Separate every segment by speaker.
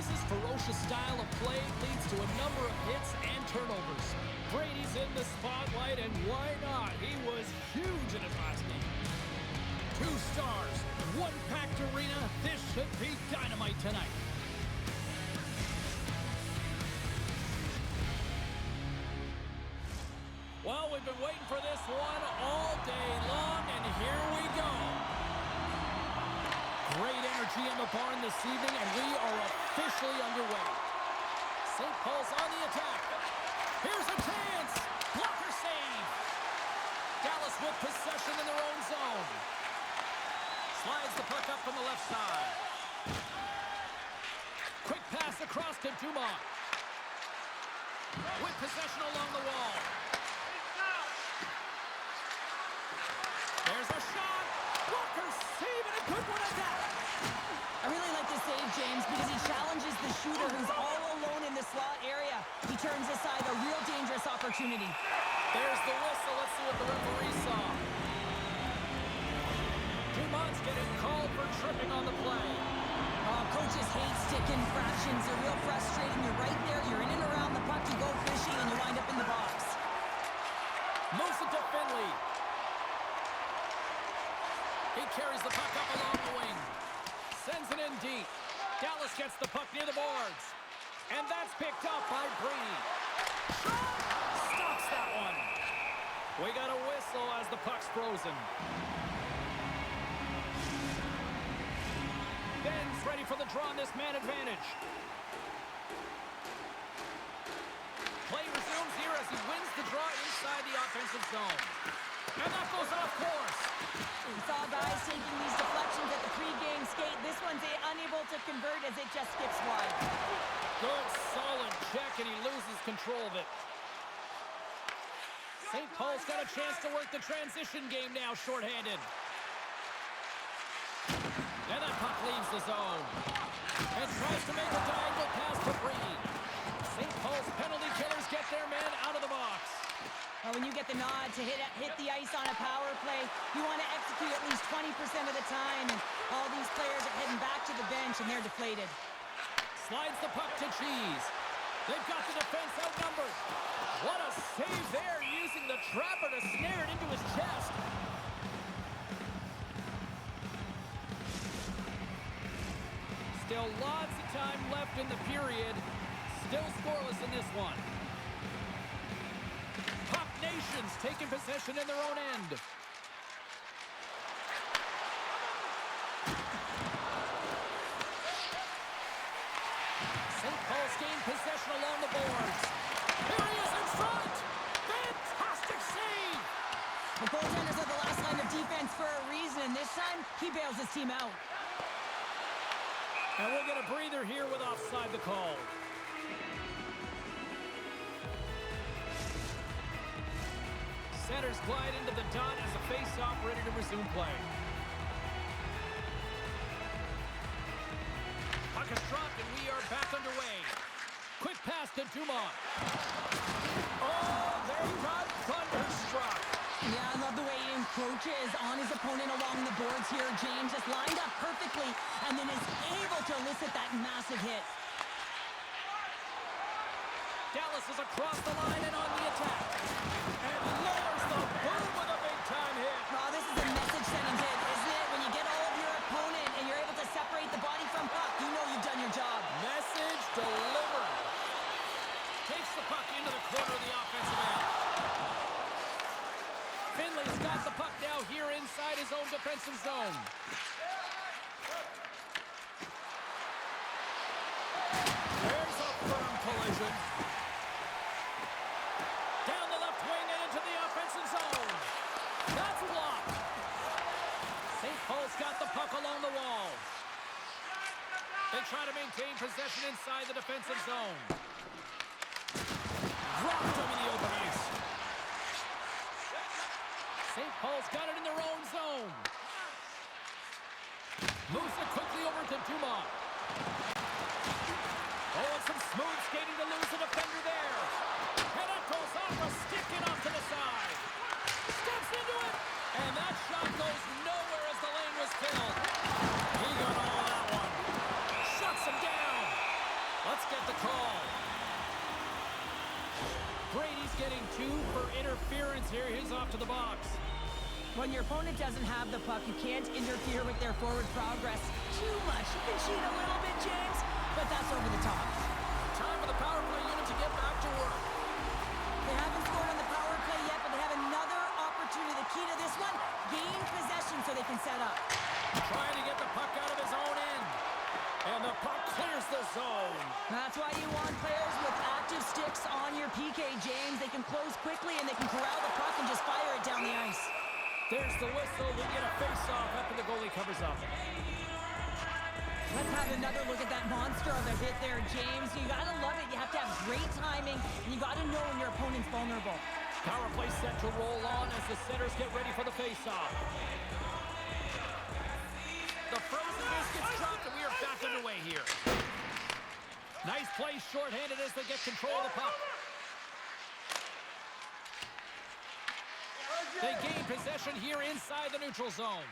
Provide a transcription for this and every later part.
Speaker 1: Breeze's ferocious style of play leads to a number of hits and turnovers. Brady's in the spotlight, and why not? He was huge in his last game. 2 stars, 1 packed arena. This should be dynamite tonight. Well, we've been waiting for this one all day long, and here we go. Great energy in the barn this evening, and we are officially underway. St. Paul's on the attack. Here's a chance. Blocker save. Dallas with possession in their own zone. Slides the puck up from the left side. Quick pass across to Dumont. With possession along the wall. There's a shot. Blocker save, and a good one at that.
Speaker 2: I really like this save, James, because he challenges the shooter who's all alone in the slot area. He turns aside a real dangerous opportunity.
Speaker 1: There's the whistle. Let's see what the referee saw. Dumont's getting called for tripping on the play.
Speaker 2: Coaches hate stick infractions. They're real frustrating. You're right there. You're in and around the puck. You go fishing, and you wind up in the box.
Speaker 1: Moves it to Finley. He carries the puck up along the wing. Sends it in deep. Dallas gets the puck near the boards. And that's picked up by Brady. Stops that one. We got a whistle as the puck's frozen. Ben's ready for the draw on this man advantage. Play resumes here as he wins the draw inside the offensive zone. And that goes off course.
Speaker 2: We saw guys taking these deflections at the pregame skate. This one's unable to convert as it just skips wide.
Speaker 1: Good, solid check, and he loses control of it. St. Paul's got a chance to work the transition game now, shorthanded. And that puck leaves the zone. And tries to make a diagonal pass to Brady. St. Paul's penalty killers get their man out of the box.
Speaker 2: When you get the nod to hit the ice on a power play, you want to execute at least 20% of the time, and all these players are heading back to the bench, and they're deflated.
Speaker 1: Slides the puck to Cheese. They've got the defense outnumbered. What a save there, using the trapper to snare it into his chest. Still lots of time left in the period. Still scoreless in this one. Puck Nations taking possession in their own end. St. Paul's gained possession along the boards. Here he is in front. Fantastic save.
Speaker 2: The goaltenders are the last line of defense for a reason, and this time he bails his team out.
Speaker 1: And we'll get a breather here with offside the call. Centers glide into the dot as a face-off ready to resume play. Puck is dropped and we are back underway. Quick pass to Dumont. Oh, they got thunderstruck.
Speaker 2: Yeah, I love the way he encroaches on his opponent along the boards here. James just lined up perfectly and then is able to elicit that massive hit.
Speaker 1: Dallas is across the line and on the attack. And lowers the boom with a big-time hit.
Speaker 2: Oh, this is a message-sending hit, isn't it? When you get all of your opponent and you're able to separate the body from puck, you know you've done your job.
Speaker 1: Message delivered. Takes the puck into the corner of the offensive end. Finley's got the puck now here inside his own defensive zone. There's a firm collision. Down the left wing and into the offensive zone. That's blocked. St. Paul's got the puck along the wall. They try to maintain possession inside the defensive zone. Dropped him in the open ice. St. Paul's got it in their own zone. Moves it quickly over to Dumont. Oh, and some smooth skating to lose a defender there. And that goes off a stick and off to the side. Steps into it. And that shot goes nowhere as the lane was filled. He got all that one. Shuts him down. getting 2 for interference here. He's off to the box.
Speaker 2: When your opponent doesn't have the puck, you can't interfere with their forward progress too much. You can cheat a little bit, James, but that's over the top.
Speaker 1: Time for the power play unit to get back to work.
Speaker 2: They haven't scored on the power play yet, but they have another opportunity. The key to this one, gain possession so they can set up.
Speaker 1: Trying to get the puck out of his own end. And the puck clears the zone.
Speaker 2: That's why you want players with active sticks on your PK, James. They can close quickly and they can corral the puck and just fire it down the ice.
Speaker 1: There's the whistle. We get a face-off after the goalie covers up.
Speaker 2: Let's have another look at that monster of a hit there, James. You gotta love it. You have to have great timing, and you gotta know when your opponent's vulnerable.
Speaker 1: Power play set to roll on as the centers get ready for the face-off. The frozen biscuits dropped, and we are back underway here. Nice play shorthanded as they get control of the puck. They gain possession here inside the neutral zone.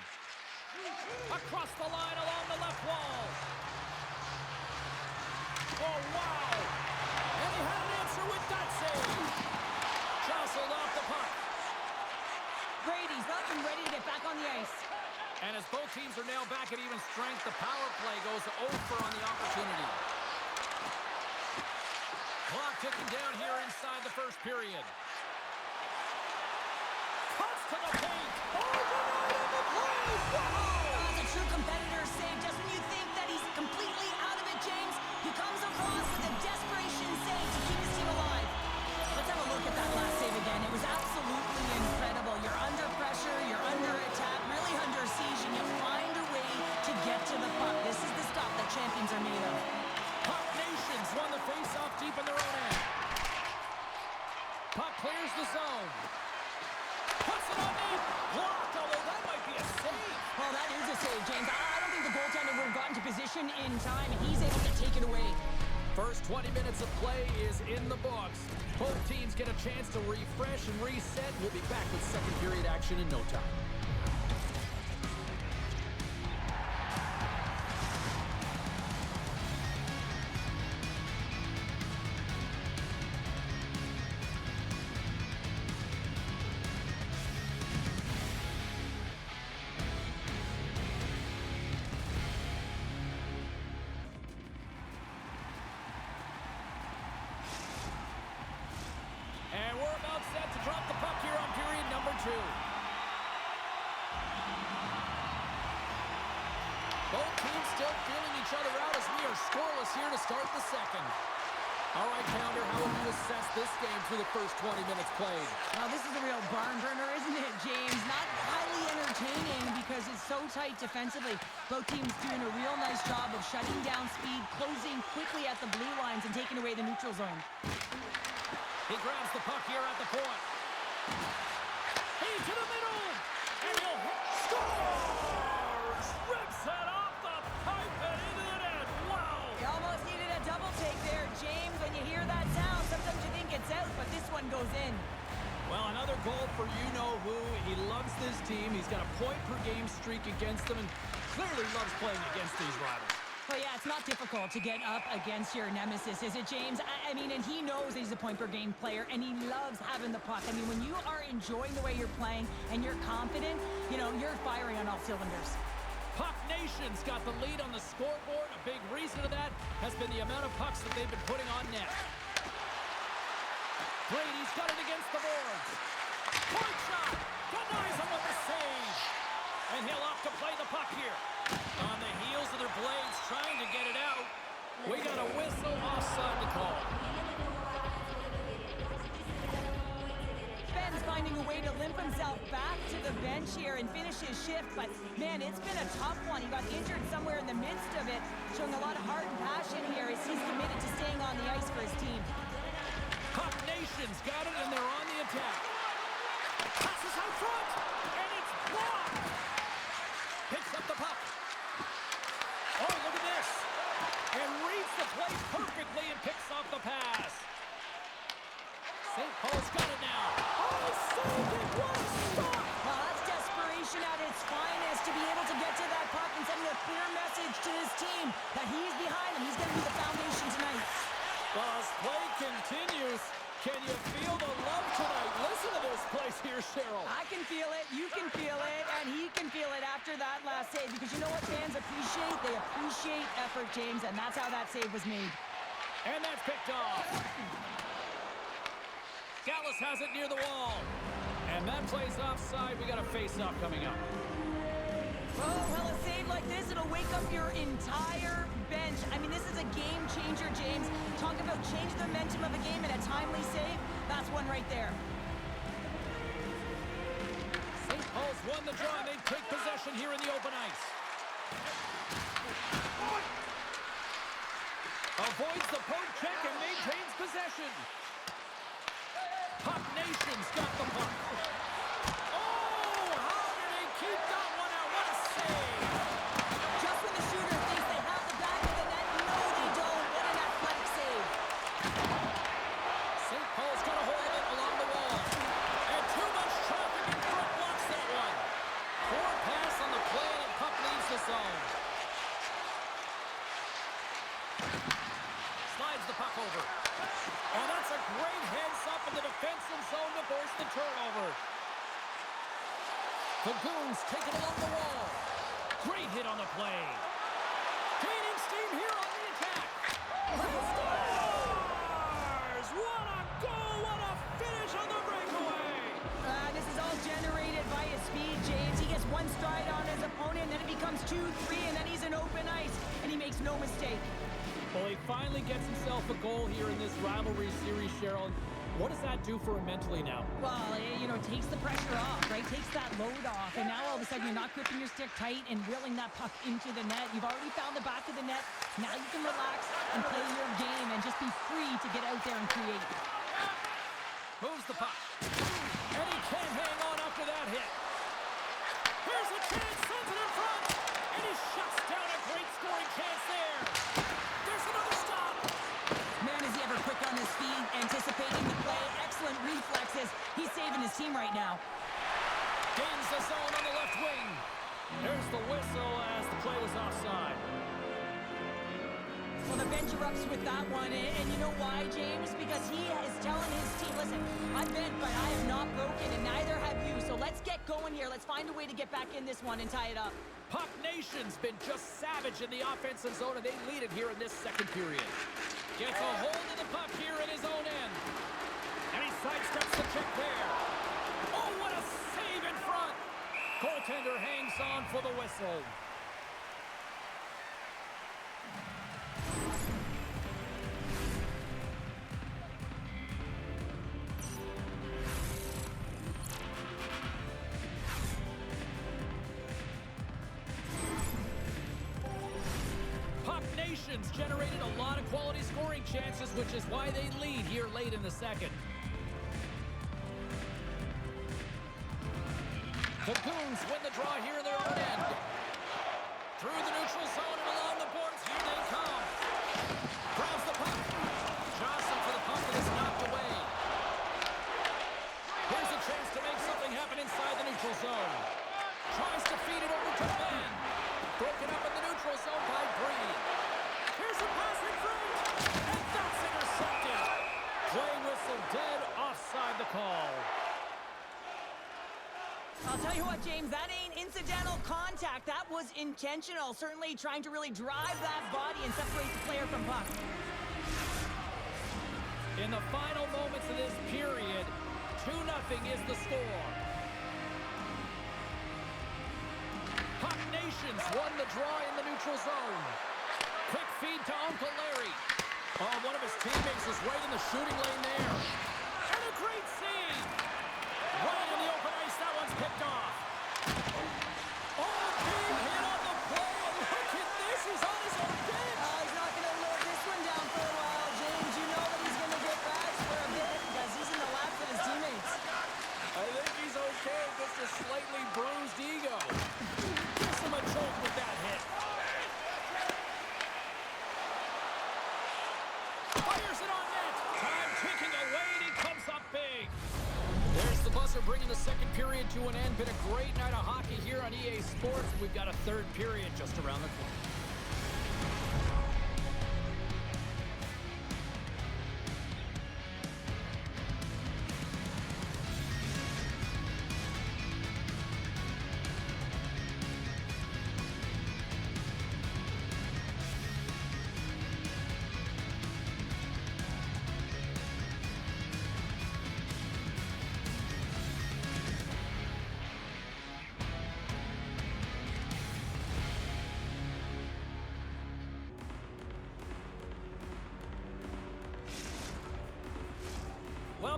Speaker 1: Across the line along the left wall. Oh, wow. And he had an answer with that save. Jostled off the puck.
Speaker 2: Brady's not been ready to get back on the ice.
Speaker 1: And as both teams are now back at even strength, the power play goes over on the opportunity. Clock ticking down here inside the first period. Cuts to the paint. Oh, denied on the play. Wow.
Speaker 2: That's a true competitor save. Just when you think that he's completely out of it, James, he comes across with a desperation save to keep his team alive. Let's have a look at that last save again. It was absolutely incredible. You're under pressure, you're under attack, really under siege, and you find a way to get to the puck. This is the stuff that champions are made of.
Speaker 1: Puck Nations won the face-off deep in their own end. Puck clears the zone. Puts it on net. Blocked, although that might be a save.
Speaker 2: Well, that is a save, James. I don't think the goaltender would have gotten to position in time, and he's able to take it away.
Speaker 1: First 20 minutes of play is in the books. Both teams get a chance to refresh and reset. We'll be back with second period action in no time. And we're about set to drop the puck here on period number 2. Both teams still feeling each other out as we are scoreless here to start the second. All right, Pounder, how would you assess this game through the first 20 minutes played?
Speaker 2: Now, this is a real barn burner, isn't it, James? Not highly entertaining because it's so tight defensively. Both teams doing a real nice job of shutting down speed, closing quickly at the blue lines, and taking away the neutral zone.
Speaker 1: He grabs the puck here at the point. He to the middle, and he'll scores! Rips it off the pipe and into the net. Wow!
Speaker 2: You almost needed a double take there, James. When you hear that sound, sometimes you think it's out, but this one goes in.
Speaker 1: Well, another goal for you-know-who. He loves this team. He's got a point-per-game streak against them and clearly loves playing against these rivals.
Speaker 2: Well, yeah, it's not difficult to get up against your nemesis, is it, James? I mean, and he knows he's a point-per-game player, and he loves having the puck. I mean, when you are enjoying the way you're playing and you're confident, you know, you're firing on all cylinders.
Speaker 1: Puck Nation's got the lead on the scoreboard. A big reason of that has been the amount of pucks that they've been putting on net. Brady's got it against the boards. Point shot! Denies him with the save! And he'll opt to play the puck here. On the heels of their blades, trying to get it out. We got a whistle offside to call.
Speaker 2: Ben's finding a way to limp himself back to the bench here and finish his shift, but man, it's been a tough one. He got injured somewhere in the midst of it, showing a lot of heart and passion here as he's committed to staying on the ice for his team.
Speaker 1: Puck Nation's got it, and they're on the attack. Passes out front, and it's blocked. Picks up the puck. Oh, look at this. And reads the play perfectly and picks off the pass. St. Paul's got it now. Oh, saved it. What a stop.
Speaker 2: Well, that's desperation at its finest to be able to get to that puck and sending a clear message to his team that he's behind him. He's going to be the foundation tonight.
Speaker 1: Well, as play continues, can you feel the love
Speaker 2: after that last save because you know what fans appreciate? They appreciate effort, James, and that's how that save was made.
Speaker 1: And that's picked off. Dallas has it near the wall. And that play's offside. We got a face-off coming up.
Speaker 2: Oh, well, a save like this, it'll wake up your entire bench. I mean, this is a game changer, James. Talk about change the momentum of a game and a timely save. That's one right there.
Speaker 1: St. Paul's won the draw, and they take possession here in the open ice. Avoids the poke check and maintains possession. Puck Nation's got the puck. Oh, how did he keep that one out? What a save!
Speaker 2: Just when the shooter thinks they have the back of the net, no, they don't. What an athletic save.
Speaker 1: St. Paul's got a hold of it along the wall. And too much traffic in front blocks that one. Poor pass on the play, and the puck leaves the zone. Slides the puck over. And that's a great heads-up in the defensive zone to force the turnover. The Goons take it along the wall. Great hit on the play. Gaining steam here on the attack. Scores! What a goal! What a finish on the breakaway!
Speaker 2: This is all generated by his speed, James. He gets one stride on his opponent, and then it becomes 2-3, and then he's in open ice, and he makes no mistake.
Speaker 1: Well, he finally gets himself a goal here in this rivalry series, Cheryl. What does that do for him mentally now?
Speaker 2: Well, you know, it takes the pressure off, right? Takes that load off. And now all of a sudden you're not gripping your stick tight and reeling that puck into the net. You've already found the back of the net. Now you can relax and play your game and just be free to get out there and create.
Speaker 1: Moves the puck. And he can't hang on after that hit. Here's a chance, sends it in front. And he shuts down a great scoring chance there. There's another stop.
Speaker 2: Man, is he ever quick on his feet, anticipating the play. Excellent reflexes. He's saving his team right now.
Speaker 1: Gains the zone on the left wing. There's the whistle as the play was offside.
Speaker 2: Well, the bench erupts with that one, and you know why, James? Because he is telling his team, listen, I've bent, but I have not broken, and neither have you. So let's get going here. Let's find a way to get back in this one and tie it up.
Speaker 1: Puck Nation's been just savage in the offensive zone, and they lead it here in this second period. Gets a hold of the puck here in his own end. And he sidesteps the check there. Oh, what a save in front. Goaltender hangs on for the whistle. Nation's generated a lot of quality scoring chances, which is why they lead here late in the second. The Goons win the draw here in their own end. Through the neutral zone and along the boards, here they come. Grabs the puck. Johnson for the puck that is knocked away. Here's a chance to make something happen inside the neutral zone. Tries to feed it over to Ben. Broken up in the neutral zone by Bree. Here's a pass in front, and that's intercepted. Play whistle dead, offside the call.
Speaker 2: I'll tell you what, James, that ain't incidental contact. That was intentional. Certainly trying to really drive that body and separate the player from puck.
Speaker 1: In the final moments of this period, 2-0 is the score. Puck Nations won the draw in the neutral zone. Quick feed to Uncle Larry. Oh, one of his teammates is right in the shooting lane there. And a great save. Right in the open ice, that one's picked off. Oh, big hit on the play, and look at this, he's on his own bench.
Speaker 2: He's not going to live this one down for a while, James. You know that he's going to get back for a bit because he's in the laps with his teammates.
Speaker 1: I think he's okay, just a slightly bruised ego. Gives him a jolt with that hit. Fires it on net. Time ticking away, and he comes up big. There's the buzzer bringing the second period to an end. Been a great night of hockey here on EA Sports. We've got a third period just around the corner.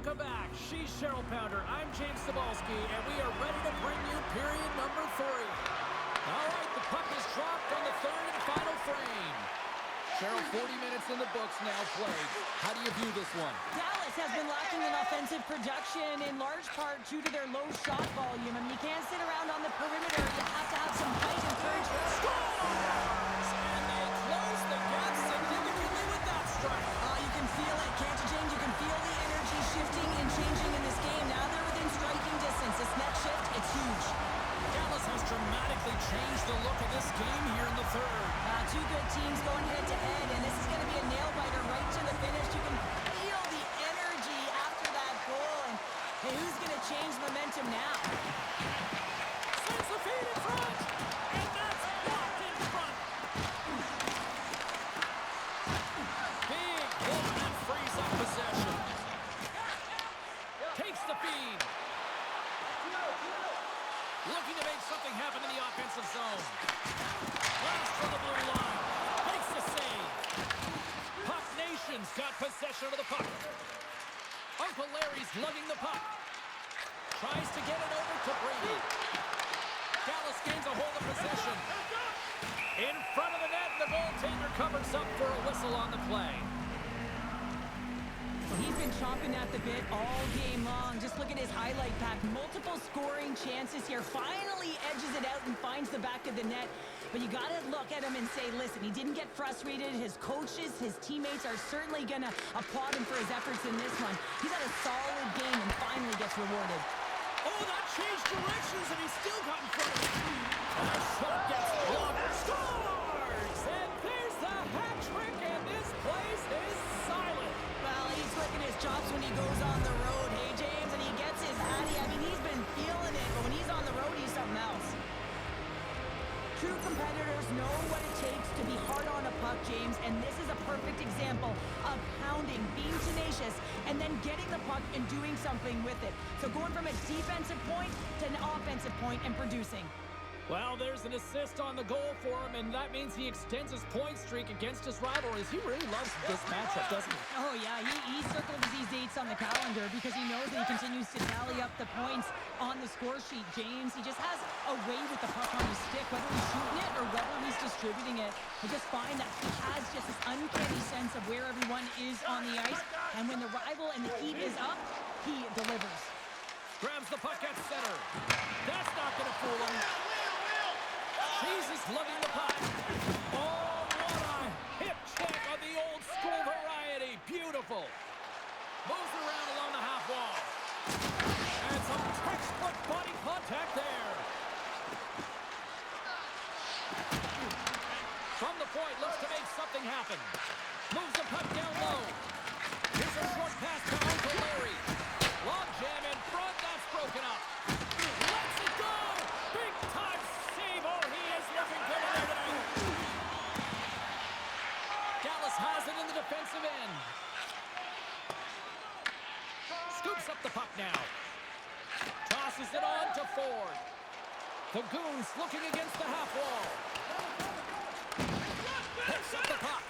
Speaker 1: Welcome back. She's Cheryl Pounder. I'm James Cebulski, and we are ready to bring you period number 3. All right, the puck is dropped on the third and final frame. Cheryl, 40 minutes in the books now played. How do you view this one?
Speaker 2: Dallas has been lacking in offensive production in large part due to their low shot volume. I mean, you can't sit around on the perimeter. You have to have some fight and courage.
Speaker 1: Scores! And they close the gap significantly with that strike.
Speaker 2: You can feel it, can't you, James? You can feel the energy shifting and changing in this game. Now they're within striking distance. This next shift, it's huge.
Speaker 1: Dallas has dramatically changed the look of this game here in the third.
Speaker 2: Two good teams going head-to-head, and this is going to be a nail-biter right to the finish. You can feel the energy after that goal, and hey, who's going to change momentum now?
Speaker 1: Sends the feed in front, and that's blocked in front. Big hit and frees up possession. Takes the feed. Looking to make something happen in the offensive zone. Blast from the blue line. Makes the save. Puck Nation's got possession of the puck. Uncle Larry's lugging the puck. Tries to get it over to Brady. Dallas gains a hold of possession. In front of the net, the goaltender covers up for a whistle on the play.
Speaker 2: He's been chomping at the bit all game long. Just look at his highlight pack. Multiple scoring chances here. Finally edges it out and finds the back of the net. But you got to look at him and say, listen, he didn't get frustrated. His coaches, his teammates are certainly going to applaud him for his efforts in this one. He's had a solid game and finally gets rewarded.
Speaker 1: Oh, that changed directions, and he still got in front of it. That shot gets blocked. Scores! And there's the hat trick, and this place is silent.
Speaker 2: Well, he's licking his chops when he goes on the road, hey, James? And he gets his Hattie. I mean, he's been feeling it, but when he's on the road, he's something else. True competitors know what it takes to be hard on a puck, James, and this is a perfect example of pounding, being tenacious, and then getting the puck and doing something with it. So going from a defensive point to an offensive point and producing.
Speaker 1: Well, there's an assist on the goal for him, and that means he extends his point streak against his rivalries. He really loves this matchup, doesn't he?
Speaker 2: Oh, yeah. He circles these dates on the calendar because he knows that he continues to tally up the points on the score sheet, James. He just has a way with the puck on his stick, whether he's shooting it or whether he's distributing it. I just find that he has just this uncanny sense of where everyone is on the ice, and when the rival and the heat is up, he delivers.
Speaker 1: Grabs the puck at center. That's not going to fool him. Jesus lugging the puck. Oh, what a hip check of the old school variety. Beautiful. Moves around along the half wall. And some textbook body contact there. From the point, looks to make something happen. Moves the puck down low. Here's a short pass to Uncle Larry. Long jam in front. That's broken up. Lets it go. Big time save. Oh, he is looking good there tonight. Dallas has it in the defensive end. Scoops up the puck now. Tosses it on to Ford. The Goons looking against the half wall. Picks up the puck.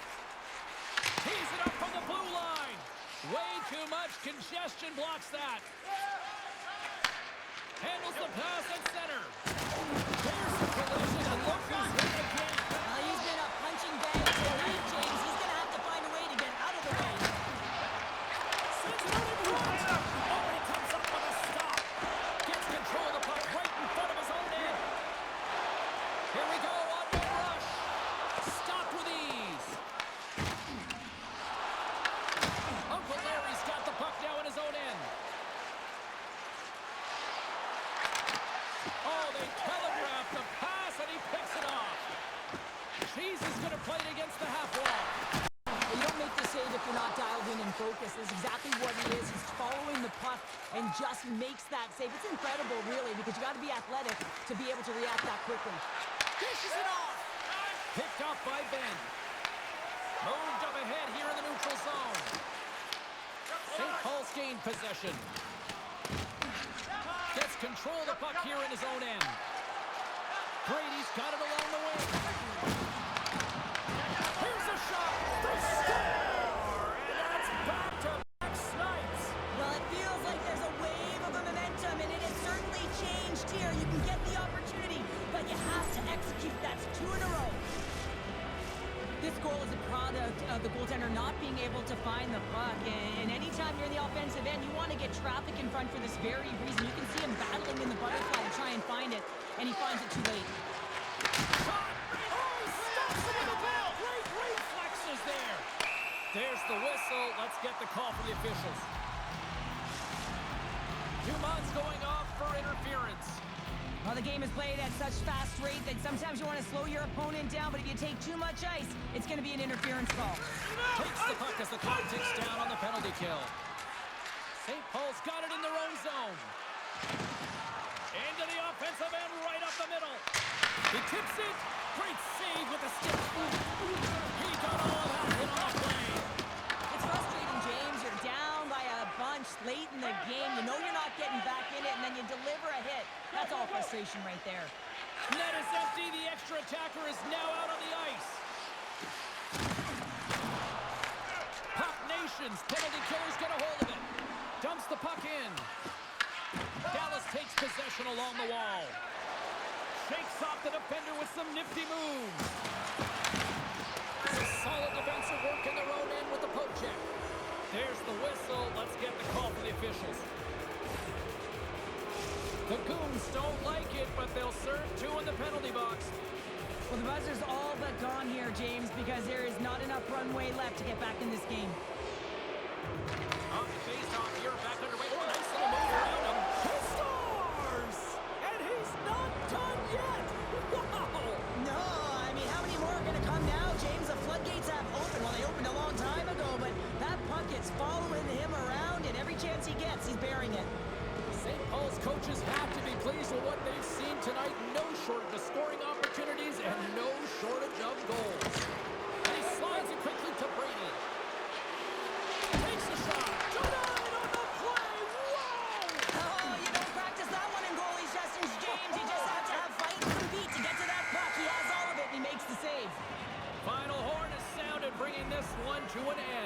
Speaker 1: Tees it up from the blue line. Way too much congestion blocks that. Handles the pass at center. There's the collision, and look who's hit again.
Speaker 2: Well, he's been a punching bag tonight, James. He's going to have to find a way to get out of the way.
Speaker 1: Sends it out in front. Oh, he comes up with a stop. Gets control of the puck right in front of his own end. Here we go on the rush. Stopped with ease. Uncle Larry's got the puck now in his own end. Oh, they telegraph the pass, and he picks it off. Cheese is going to play it against the half wall.
Speaker 2: You don't make the save if you're not dialed in and focused. That's exactly what he is. He's following the puck and just makes that save. It's incredible, really, because you got to be athletic to be able to react that quickly.
Speaker 1: Dishes it off. Picked up by Ben. Moved up ahead here in the neutral zone. St. Paul's gained possession. Gets control of the puck here in his own end. Brady's got it along the wing. Here's a shot. The score! And that's back-to-back snipes.
Speaker 2: Well, it feels goal is a product of the goaltender not being able to find the puck. And anytime you're in the offensive end, you want to get traffic in front for this very reason. You can see him battling in the butterfly to try and find it, and he finds it too late.
Speaker 1: Shot! Oh, he stops it in the bell! Great reflexes there! There's the whistle. Let's get the call from the officials. Dumont's going off for interference.
Speaker 2: Well, the game is played at such fast rate that sometimes you want to slow your opponent down, but if you take too much ice, it's going to be an interference call.
Speaker 1: Takes the puck as the clock ticks down on the penalty kill. St. Paul's got it in their own zone. Into the offensive end, right up the middle. He tips it. Great save with the stick. He got all of that hit on the play.
Speaker 2: It's frustrating, James. You're down by a bunch late in the game. You know you're not getting back in it, and then you deliver a hit. That's all frustration right there.
Speaker 1: Net is empty. The extra attacker is now out on the ice. Puck Nations. Penalty killers get a hold of it. Dumps the puck in. Dallas takes possession along the wall. Shakes off the defender with some nifty moves. Solid defensive work in their own end with the poke check. There's the whistle. Let's get the call from the officials. The Goons don't like it, but they'll serve two in the penalty box.
Speaker 2: Well, the buzzer's all but gone here, James, because there is not enough runway left to get back in this game.
Speaker 1: Off the face-off here, back underway. Oh, nice little move around him. He scores! And he's not done yet! Wow!
Speaker 2: No, I mean, how many more are going to come now, James? The floodgates have opened. Well, they opened a long time ago, but that puck is following him around, and every chance he gets, he's burying it.
Speaker 1: St. Paul's coaches have to be pleased with what they've seen tonight. No shortage of scoring opportunities and no shortage of goals. And he slides it quickly to Brady. Takes the shot. Denied on the play. Whoa!
Speaker 2: Oh, you don't practice that one in goalie sessions, James. You just have to have fight and compete to get to that puck. He has all of it, and he makes the save.
Speaker 1: Final horn is sounded, bringing this one to an end.